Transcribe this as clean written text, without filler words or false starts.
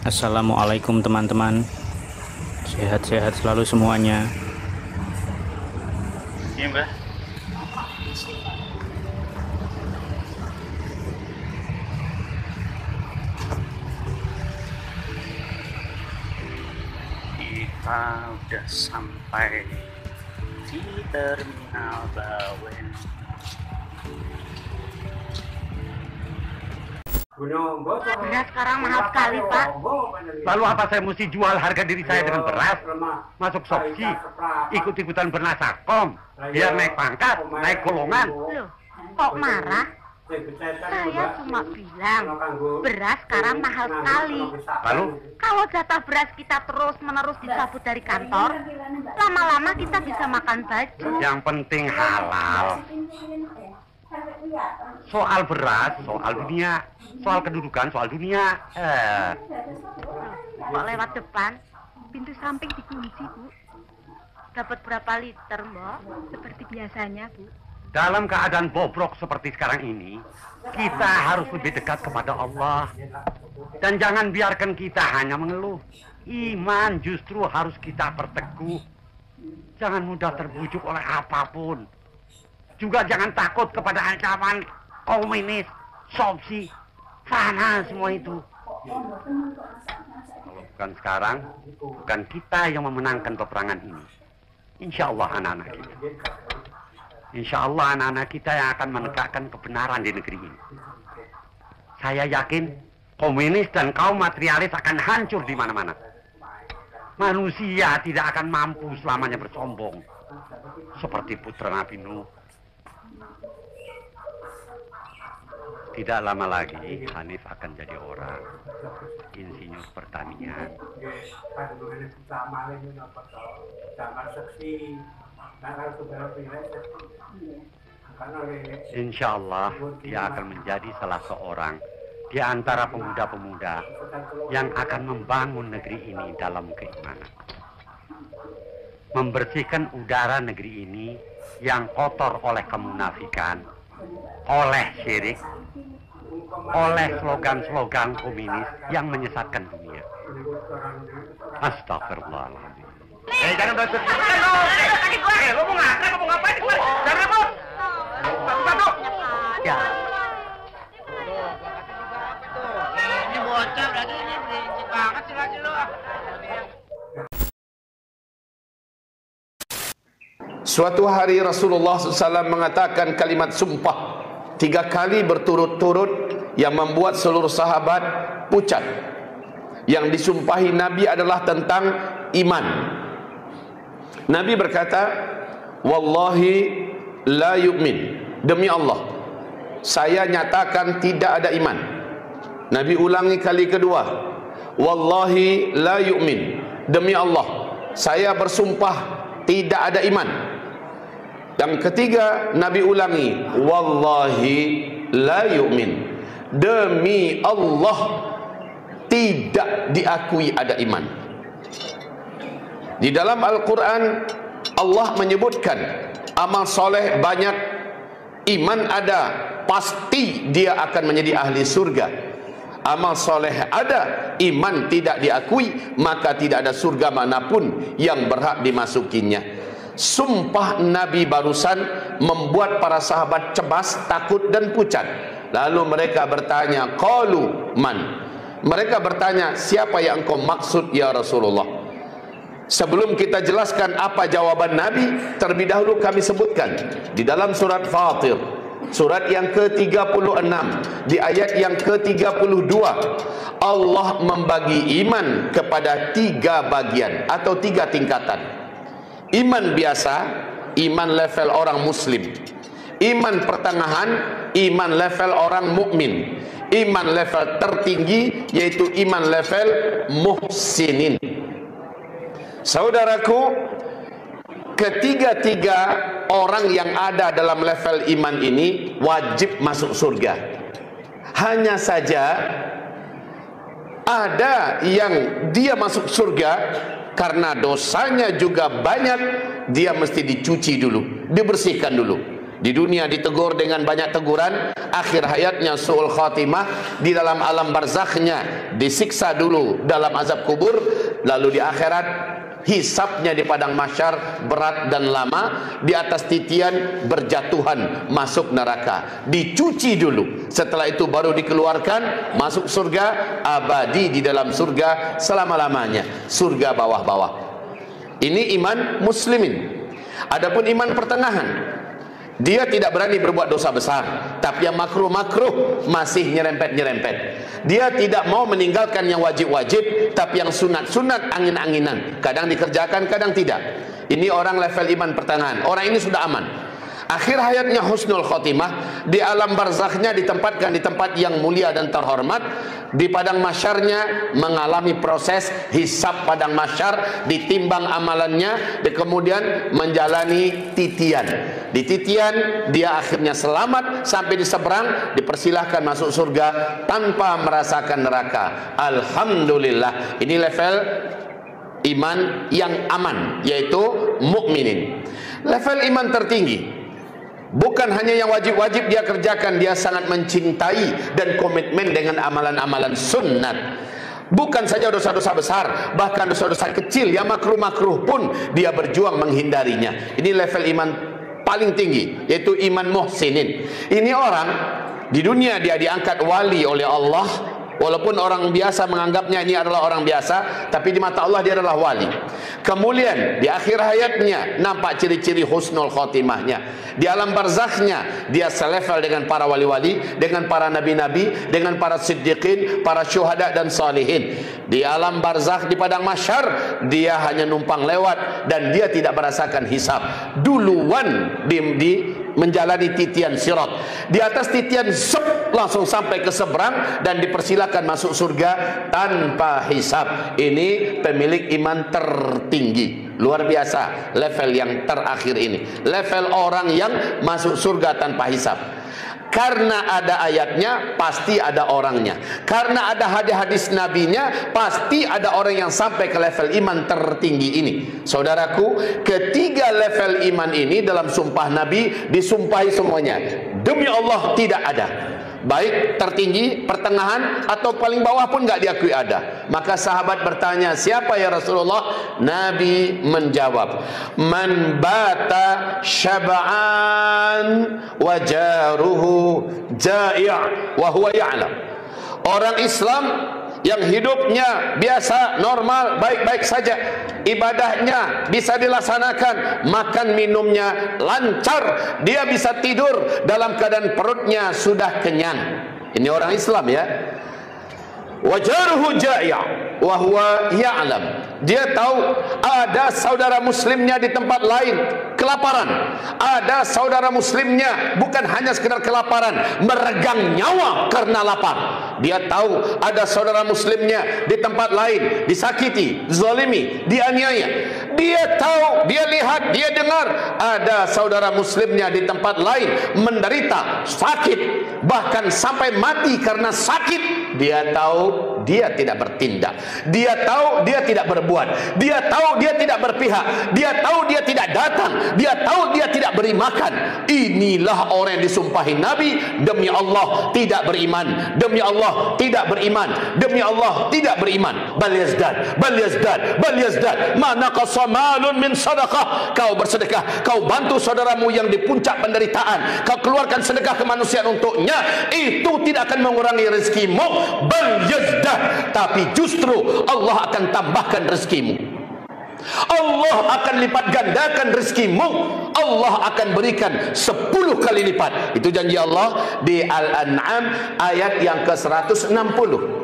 Assalamualaikum teman-teman, sehat-sehat selalu semuanya. Iya mbak. Kita udah sampai di Terminal Bawen. Beras sekarang mahal sekali, Pak. Lalu apa saya mesti jual harga diri saya dengan beras? Masuk Soksi, ikut-ikutan bernasakom, biar naik pangkat, naik golongan. Loh, kok marah? Saya cuma bilang, beras sekarang mahal sekali. Lalu? Kalau jatah beras kita terus-menerus dicabut dari kantor, lama-lama kita bisa makan baju. Yang penting halal. Soal beras, soal dunia, soal kedudukan, soal dunia. Kok lewat depan? Pintu samping dikunci, Bu. Dapat berapa liter, Mbak? Seperti biasanya, Bu. Dalam keadaan bobrok seperti sekarang ini, kita harus lebih dekat kepada Allah. Dan jangan biarkan kita hanya mengeluh. Iman justru harus kita perteguh. Jangan mudah terbujuk oleh apapun. Juga jangan takut kepada ancaman komunis, Soksi, sana semua itu. Kalau bukan sekarang, bukan kita yang memenangkan peperangan ini. Insya Allah anak-anak kita. Insya Allah anak-anak kita yang akan menegakkan kebenaran di negeri ini. Saya yakin komunis dan kaum materialis akan hancur di mana-mana. Manusia tidak akan mampu selamanya bersombong. Seperti putra Nabi Nuh. Tidak lama lagi Hanif akan jadi orang insinyur pertanian. Insya Allah dia akan menjadi salah seorang di antara pemuda-pemuda yang akan membangun negeri ini dalam keimanan. Membersihkan udara negeri ini yang kotor oleh kemunafikan, oleh syirik, oleh slogan-slogan komunis yang menyesatkan dunia. Astagfirullahaladzim. Jangan basuh. Lo mau ngapain? Jangan ribut. Satu-satu. Ya. Ini bocah lagi ini berisik banget sih lagi lo. Suatu hari Rasulullah SAW mengatakan kalimat sumpah 3 kali berturut-turut yang membuat seluruh sahabat pucat. Yang disumpahi Nabi adalah tentang iman. Nabi berkata, Wallahi la yu'min. Demi Allah, saya nyatakan tidak ada iman. Nabi ulangi kali kedua, Wallahi la yu'min. Demi Allah, saya bersumpah tidak ada iman. Yang ketiga Nabi ulangi, Wallahi la yu'min. Demi Allah tidak diakui ada iman. Di dalam Al-Quran Allah menyebutkan amal soleh banyak, iman ada, pasti dia akan menjadi ahli surga. Amal soleh ada, iman tidak diakui, maka tidak ada surga manapun yang berhak dimasukinya. Sumpah Nabi barusan membuat para sahabat cemas, takut dan pucat. Lalu mereka bertanya, qalu man? Mereka bertanya, siapa yang engkau maksud ya Rasulullah? Sebelum kita jelaskan apa jawaban Nabi, terlebih dahulu kami sebutkan di dalam surat Fatir, surat yang ke-36, di ayat yang ke-32, Allah membagi iman kepada 3 bagian atau 3 tingkatan. Iman biasa, iman level orang muslim. Iman pertengahan, iman level orang mukmin. Iman level tertinggi yaitu iman level muhsinin. Saudaraku, ketiga-tiga orang yang ada dalam level iman ini wajib masuk surga. Hanya saja ada yang dia masuk surga karena dosanya juga banyak, dia mesti dicuci dulu, dibersihkan dulu. Di dunia ditegur dengan banyak teguran, akhir hayatnya su'ul khatimah, di dalam alam barzakhnya disiksa dulu dalam azab kubur, lalu di akhirat hisabnya di padang mahsyar berat dan lama, di atas titian berjatuhan masuk neraka, dicuci dulu, setelah itu baru dikeluarkan masuk surga, abadi di dalam surga selama-lamanya, surga bawah-bawah. Ini iman muslimin. Adapun iman pertengahan, dia tidak berani berbuat dosa besar, tapi yang makruh-makruh masih nyerempet-nyerempet. Dia tidak mau meninggalkan yang wajib-wajib, tapi yang sunat-sunat angin-anginan, kadang dikerjakan, kadang tidak. Ini orang level iman pertengahan. Orang ini sudah aman. Akhir hayatnya husnul khotimah, di alam barzakhnya ditempatkan di tempat yang mulia dan terhormat, di padang masyarnya mengalami proses hisab padang masyar, ditimbang amalannya, dan kemudian menjalani titian. Di titian dia akhirnya selamat sampai di seberang, dipersilahkan masuk surga tanpa merasakan neraka. Alhamdulillah, ini level iman yang aman, yaitu mukminin. Level iman tertinggi, bukan hanya yang wajib-wajib dia kerjakan, dia sangat mencintai dan komitmen dengan amalan-amalan sunnat. Bukan saja dosa-dosa besar, bahkan dosa-dosa kecil yang makruh-makruh pun dia berjuang menghindarinya. Ini level iman paling tinggi, yaitu iman muhsinin. Ini orang di dunia dia diangkat wali oleh Allah, walaupun orang biasa menganggapnya ini adalah orang biasa, tapi di mata Allah dia adalah wali. Kemudian di akhir hayatnya nampak ciri-ciri husnul khotimahnya. Di alam barzakhnya dia selevel dengan para wali-wali, dengan para nabi-nabi, dengan para siddiqin, para syuhada dan salihin. Di alam barzakh, di padang mahsyar, dia hanya numpang lewat dan dia tidak merasakan hisab. Duluan menjalani titian sirat. Di atas titian langsung sampai ke seberang dan dipersilakan masuk surga tanpa hisab. Ini pemilik iman tertinggi, luar biasa. Level yang terakhir ini, level orang yang masuk surga tanpa hisab. Karena ada ayatnya, pasti ada orangnya. Karena ada hadis-hadis nabinya, pasti ada orang yang sampai ke level iman tertinggi ini. Saudaraku, ketiga level iman ini dalam sumpah Nabi disumpahi semuanya. Demi Allah tidak ada, baik tertinggi, pertengahan, atau paling bawah pun nggak diakui ada. Maka sahabat bertanya, siapa ya Rasulullah? Nabi menjawab, man bata syab'an wa jaruhu ja'i' wa huwa ya'lam. Orang Islam yang hidupnya biasa, normal, baik-baik saja, ibadahnya bisa dilaksanakan, makan minumnya lancar, dia bisa tidur dalam keadaan perutnya sudah kenyang. Ini orang Islam ya. Wajaruhu ja'i' wa huwa ya'lam. Dia tahu ada saudara muslimnya di tempat lain kelaparan. Ada saudara muslimnya bukan hanya sekedar kelaparan, meregang nyawa karena lapar. Dia tahu ada saudara muslimnya di tempat lain disakiti, zalimi, dianiaya. Dia tahu, dia lihat, dia dengar ada saudara muslimnya di tempat lain menderita, sakit, bahkan sampai mati karena sakit. Dia tahu, dia tidak bertindak. Dia tahu, dia tidak berbuat. Dia tahu, dia tidak berpihak. Dia tahu, dia tidak datang. Dia tahu, dia tidak beri makan. Inilah orang yang disumpahi Nabi, demi Allah tidak beriman, demi Allah tidak beriman, demi Allah tidak beriman. Bal yazdad, bal yazdad, bal yazdad, ma naqasa malun min sadaqah. Kau bersedekah, kau bantu saudaramu yang di puncak penderitaan, kau keluarkan sedekah kemanusiaan untuknya, itu tidak akan mengurangi rezekimu. Bal yazdad, tapi justru Allah akan tambahkan rezekimu. Allah akan lipat gandakan rezekimu. Allah akan berikan 10 kali lipat. Itu janji Allah di Al-An'am ayat yang ke-160.